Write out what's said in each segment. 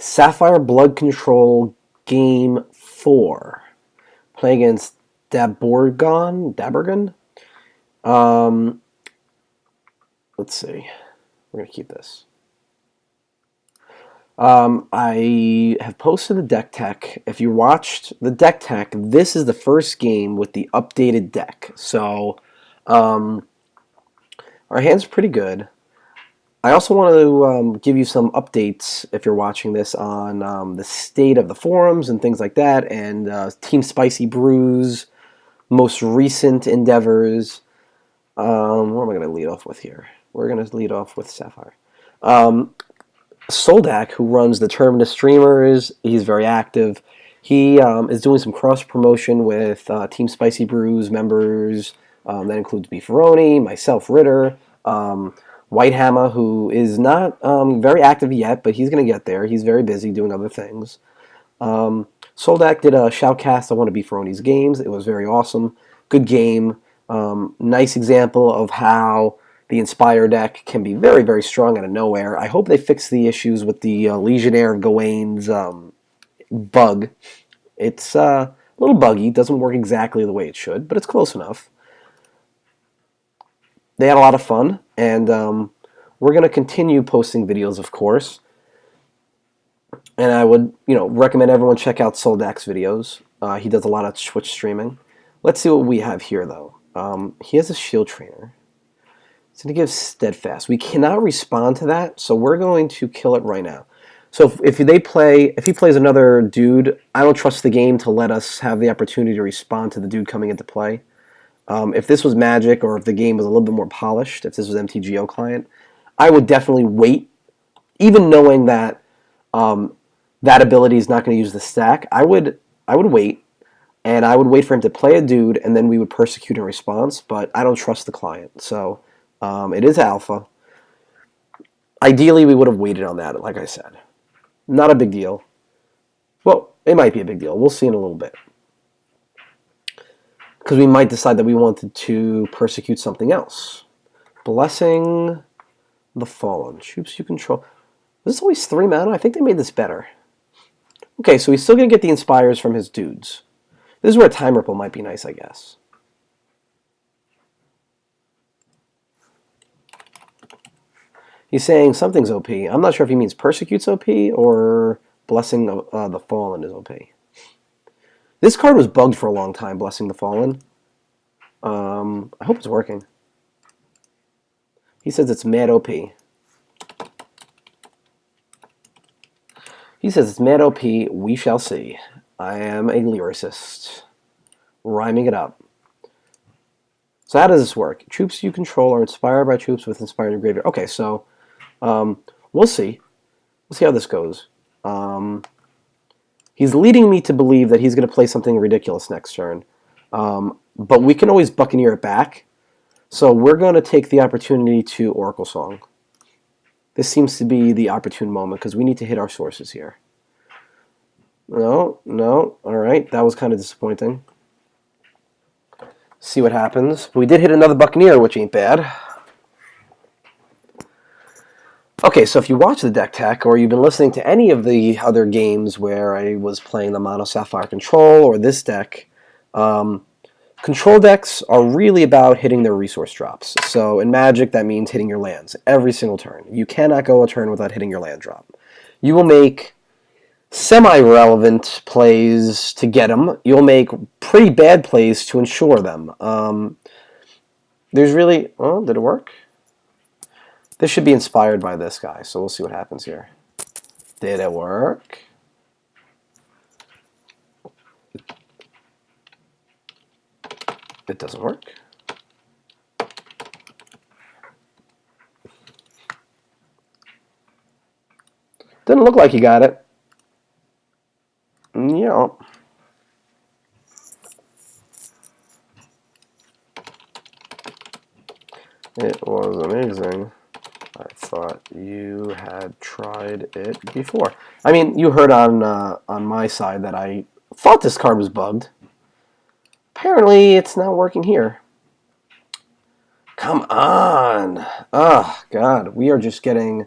Sapphire Blood Control Game 4. Play against Daborgon? Um, let's see. We're going to keep this. I have posted the deck tech. If you watched the deck tech, this is the first game with the updated deck. So, our hand's pretty good. I also want to give you some updates, if you're watching this, on the state of the forums and things like that, and Team Spicy Brews, most recent endeavors. What am I going to lead off with here? We're going to lead off with Sapphire. Soldak, who runs the Terminus Streamers, he's very active. He is doing some cross-promotion with Team Spicy Brews members. That includes Beefaroni, myself, Ritter, Whitehammer, who is not very active yet, but he's going to get there. He's very busy doing other things. Soldak did a shoutcast on one of Beefaroni's games. It was very awesome. Good game. Nice example of how the Inspire deck can be very, very strong out of nowhere. I hope they fix the issues with the Legionnaire of Gawain's bug. It's a little buggy. Doesn't work exactly the way it should, but it's close enough. They had a lot of fun, and we're going to continue posting videos, of course. And I would, recommend everyone check out Soldak's videos. He does a lot of Twitch streaming. Let's see what we have here, though. He has a shield trainer. It's going to give steadfast. We cannot respond to that, so we're going to kill it right now. So if he plays another dude, I don't trust the game to let us have the opportunity to respond to the dude coming into play. If this was Magic, or if the game was a little bit more polished, if this was MTGO client, I would definitely wait, even knowing that that ability is not going to use the stack. I would wait, and I would wait for him to play a dude, and then we would persecute in response. But I don't trust the client, so it is alpha. Ideally, we would have waited on that, like I said. Not a big deal. Well, it might be a big deal. We'll see in a little bit. Because we might decide that we wanted to persecute something else. Blessing the Fallen. Troops you control. This is always 3 mana? I think they made this better. Okay, so he's still going to get the Inspires from his dudes. This is where a Time Ripple might be nice, I guess. He's saying something's OP. I'm not sure if he means Persecute's OP or Blessing the Fallen is OP. This card was bugged for a long time, Blessing the Fallen. I hope it's working. He says it's mad OP. He says it's mad OP. We shall see. I am a lyricist. Rhyming it up. So how does this work? Troops you control are inspired by troops with inspired engraving. Okay, so we'll see. We'll see how this goes. He's leading me to believe that he's going to play something ridiculous next turn. But we can always Buccaneer it back. So we're going to take the opportunity to Oracle Song. This seems to be the opportune moment because we need to hit our sources here. No. All right, that was kind of disappointing. See what happens. We did hit another Buccaneer, which ain't bad. Okay, so if you watch the deck tech, or you've been listening to any of the other games where I was playing the Mono Sapphire Control or this deck, control decks are really about hitting their resource drops. So in Magic, that means hitting your lands every single turn. You cannot go a turn without hitting your land drop. You will make semi-relevant plays to get them. You'll make pretty bad plays to ensure them. There's really... Oh, did it work? This should be inspired by this guy, so we'll see what happens here. Did it work? It doesn't work. Didn't look like you got it. Yeah. It was amazing. I thought you had tried it before. I mean, you heard on my side that I thought this card was bugged. Apparently, it's not working here. Come on. Oh, God. We are just getting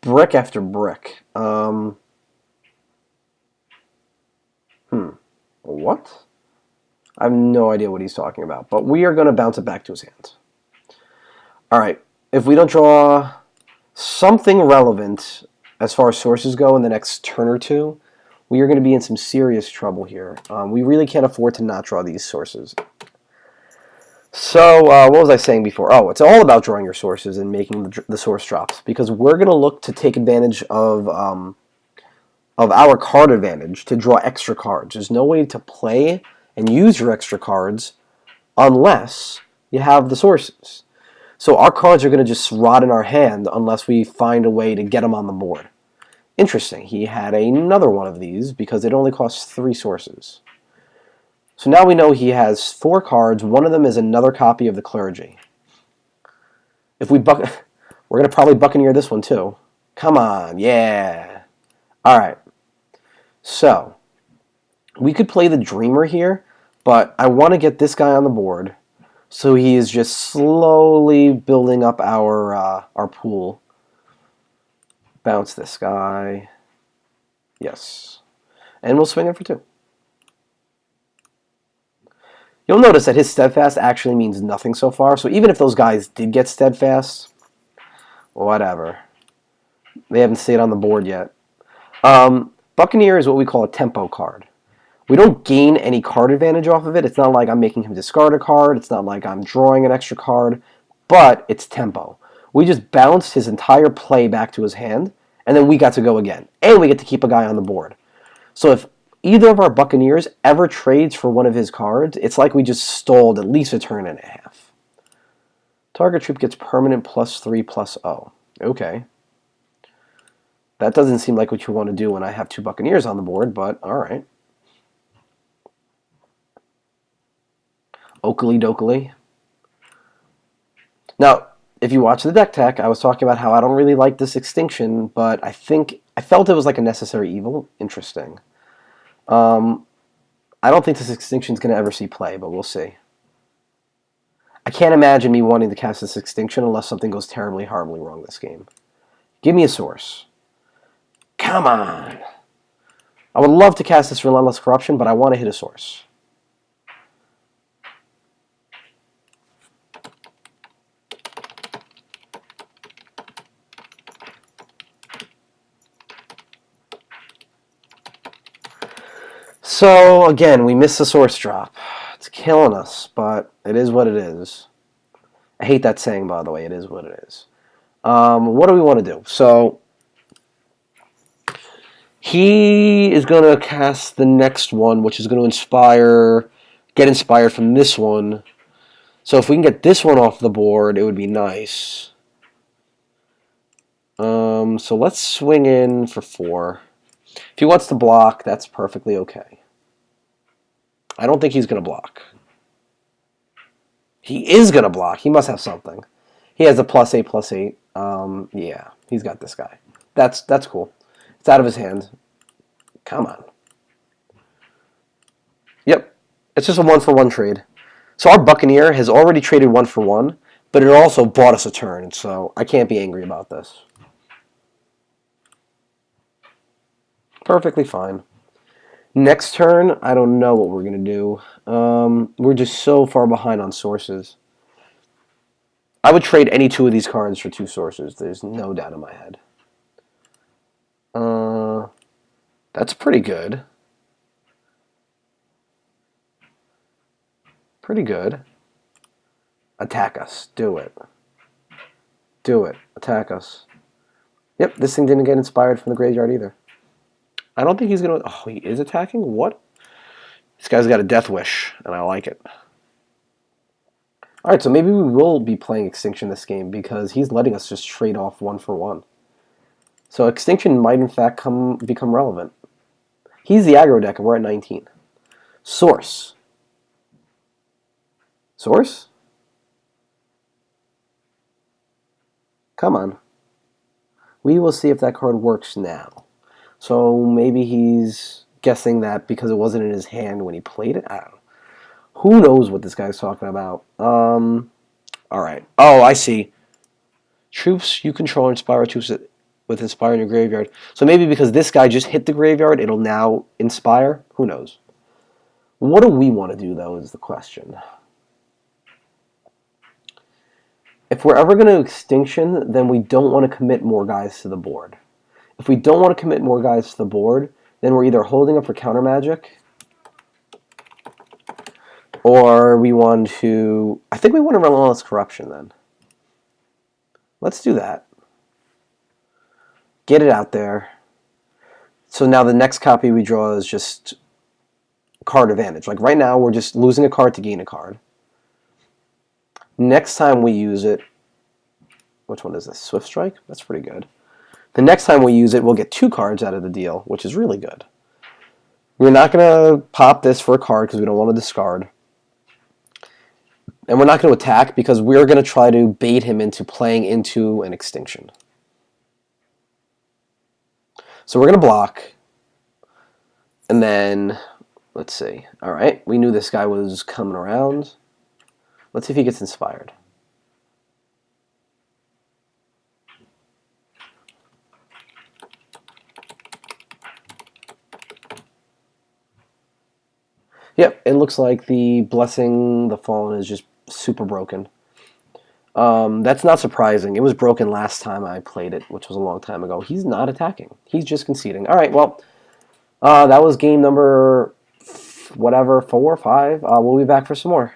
brick after brick. what? I have no idea what he's talking about, but we are going to bounce it back to his hand. All right, if we don't draw something relevant as far as sources go in the next turn or two, we are going to be in some serious trouble here. We really can't afford to not draw these sources. So what was I saying before? Oh, it's all about drawing your sources and making the source drops, because we're going to look to take advantage of our card advantage to draw extra cards. There's no way to play and use your extra cards unless you have the sources. So our cards are going to just rot in our hand unless we find a way to get them on the board. Interesting. He had another one of these because it only costs 3 sources. So now we know he has 4 cards. One of them is another copy of the Clergy. If we we're going to probably Buccaneer this one too. Come on, yeah. All right. So we could play the Dreamer here, but I want to get this guy on the board, so he is just slowly building up our pool. Bounce this guy. Yes. And we'll swing it for 2. You'll notice that his Steadfast actually means nothing so far, so even if those guys did get Steadfast, whatever. They haven't stayed on the board yet. Buccaneer is what we call a tempo card. We don't gain any card advantage off of it. It's not like I'm making him discard a card. It's not like I'm drawing an extra card. But it's tempo. We just bounced his entire play back to his hand, and then we got to go again. And we get to keep a guy on the board. So if either of our Buccaneers ever trades for one of his cards, it's like we just stalled at least a turn and a half. Target troop gets permanent +3/+0. Okay. That doesn't seem like what you want to do when I have 2 Buccaneers on the board, but alright. Oakley dokley. Now, if you watch the deck tech, I was talking about how I don't really like this extinction, but I felt it was like a necessary evil. Interesting. I don't think this extinction is going to ever see play, but we'll see. I can't imagine me wanting to cast this extinction unless something goes terribly, horribly wrong this game. Give me a source. Come on! I would love to cast this Relentless Corruption, but I want to hit a source. So, again, we missed the source drop. It's killing us, but it is what it is. I hate that saying, by the way. It is what it is. What do we want to do? So, he is going to cast the next one, which is going to get inspired from this one. So if we can get this one off the board, it would be nice. So let's swing in for 4. If he wants to block, that's perfectly okay. I don't think he's going to block. He is going to block. He must have something. He has a +8/+8. Yeah, he's got this guy. That's cool. It's out of his hand. Come on. Yep. It's just a 1-for-1 trade. So our Buccaneer has already traded 1-for-1, but it also bought us a turn, so I can't be angry about this. Perfectly fine. Next turn, I don't know what we're going to do. We're just so far behind on sources. I would trade any 2 of these cards for 2 sources. There's no doubt in my head. That's pretty good. Pretty good. Attack us. Do it. Do it. Attack us. Yep, this thing didn't get inspired from the graveyard either. I don't think he's going to... Oh, he is attacking? What? This guy's got a death wish, and I like it. Alright, so maybe we will be playing Extinction this game because he's letting us just trade off 1-for-1. So Extinction might, in fact, become relevant. He's the aggro deck, and we're at 19. Source. Source? Come on. We will see if that card works now. So maybe he's guessing that because it wasn't in his hand when he played it? I don't know. Who knows what this guy's talking about? Alright. Oh, I see. Troops you control inspire troops with Inspire in your graveyard. So maybe because this guy just hit the graveyard, it'll now inspire? Who knows? What do we want to do, though, is the question. If we're ever going to extinction, then we don't want to commit more guys to the board. If we don't want to commit more guys to the board, then we're either holding up for counter magic, or we want to... I think we want to Relentless Corruption, then. Let's do that. Get it out there. So now the next copy we draw is just card advantage. Like right now, we're just losing a card to gain a card. Next time we use it... Which one is this? Swift Strike? That's pretty good. The next time we use it, we'll get 2 cards out of the deal, which is really good. We're not going to pop this for a card because we don't want to discard. And we're not going to attack because we're going to try to bait him into playing into an extinction. So we're going to block. And then, let's see. All right, we knew this guy was coming around. Let's see if he gets inspired. Yep, it looks like the Blessing the Fallen is just super broken. That's not surprising. It was broken last time I played it, which was a long time ago. He's not attacking. He's just conceding. All right, well, that was game number, whatever, 4 or 5. We'll be back for some more.